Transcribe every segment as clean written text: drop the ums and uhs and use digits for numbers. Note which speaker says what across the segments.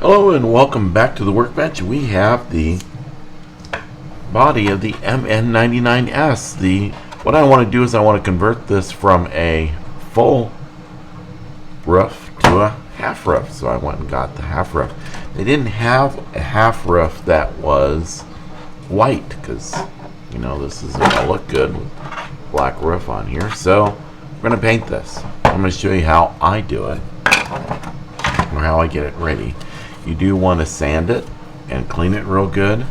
Speaker 1: Hello and welcome back to the workbench. We have the body of the MN99s. What I want to do is I want to convert this from a full roof to a half roof. So I went and got the half roof. They didn't have a half roof that was white because, you know, this isn't going to look good with black roof on here. So we're going to paint this. I'm going to show you how I do it or how I get it ready. You do want to sand it and clean it real good.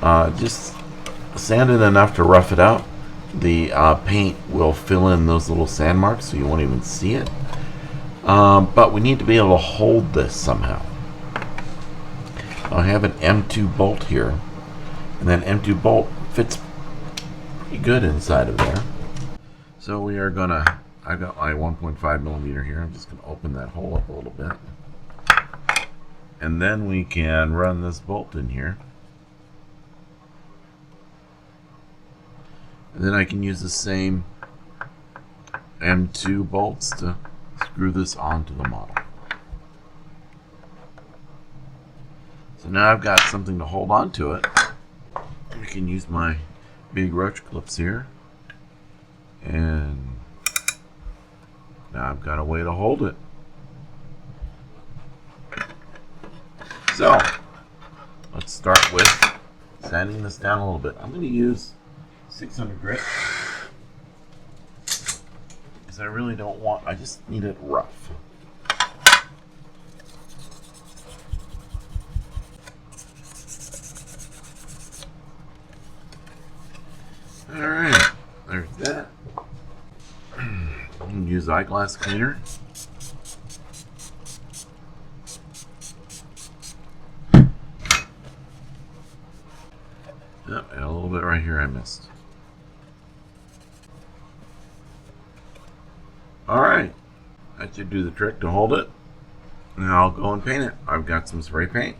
Speaker 1: Just sand it enough to rough it out. The paint will fill in those little sand marks so you won't even see it. But we need to be able to hold this somehow. I have an M2 bolt here, and that M2 bolt fits pretty good inside of there. So we are gonna, I've got my 1.5 millimeter here. I'm just gonna open that hole up a little bit. And then we can run this bolt in here. And then I can use the same M2 bolts to screw this onto the model. So now I've got something to hold on to it. I can use my big roach clips here. And now I've got a way to hold it. So, let's start with sanding this down a little bit. I'm going to use 600 grit because I really don't want, I just need it rough. Alright, there's that. I'm going to use eyeglass cleaner. Yep, and a little bit right here I missed. Alright, that should do the trick to hold it. Now I'll go and paint it. I've got some spray paint,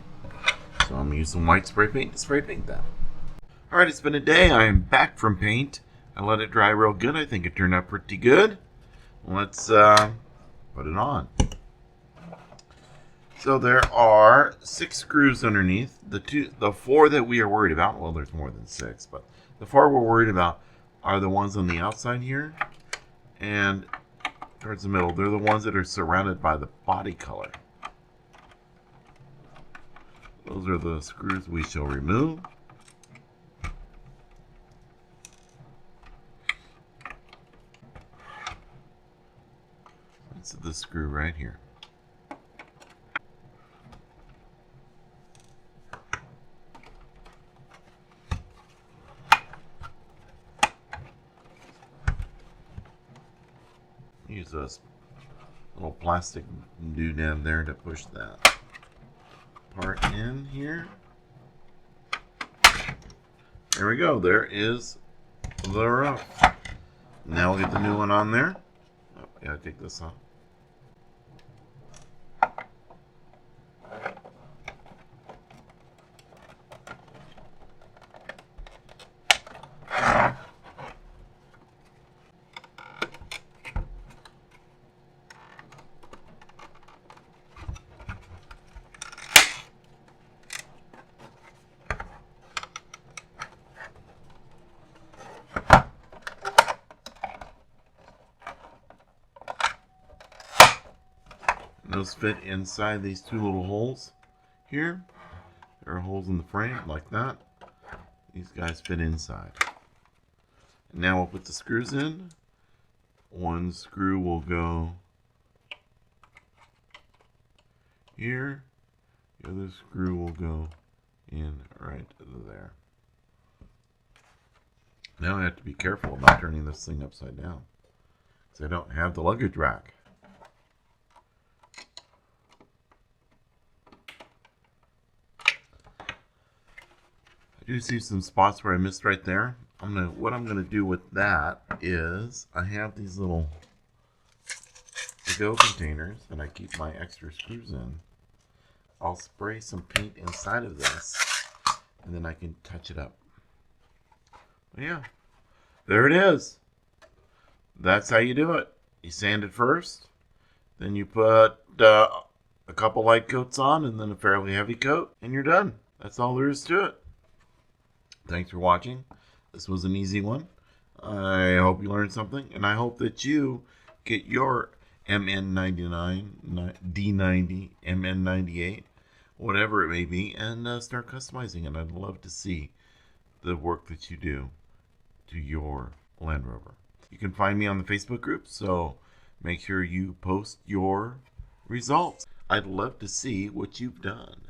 Speaker 1: so I'm going to use some white spray paint to spray paint that. Alright, it's been a day. I am back from paint. I let it dry real good. I think it turned out pretty good. Let's put it on. So there are 6 screws underneath. The 4 that we are worried about, well, there's more than 6, but the 4 we're worried about are the ones on the outside here and towards the middle. They're the ones that are surrounded by the body color. Those are the screws we shall remove. That's this screw right here. Use this little plastic doodad there to push that part in here. There we go. There is the rough. Now we'll get the new one on there. Oh, yeah, take this off. Those fit inside these 2 little holes here. There are holes in the frame like that. These guys fit inside. And now we'll put the screws in. One screw will go here. The other screw will go in right there. Now I have to be careful about turning this thing upside down because I don't have the luggage rack. I do see some spots where I missed right there. What I'm gonna do with that is I have these little to-go containers that I keep my extra screws in. I'll spray some paint inside of this and then I can touch it up. Yeah, there it is. That's how you do it. You sand it first, then you put a couple light coats on and then a fairly heavy coat, and you're done. That's all there is to it. Thanks for watching. This was an easy one. I hope you learned something, and I hope that you get your MN99, D90, MN98, whatever it may be, and start customizing it. I'd love to see the work that you do to your Land Rover. You can find me on the Facebook group, so make sure you post your results. I'd love to see what you've done.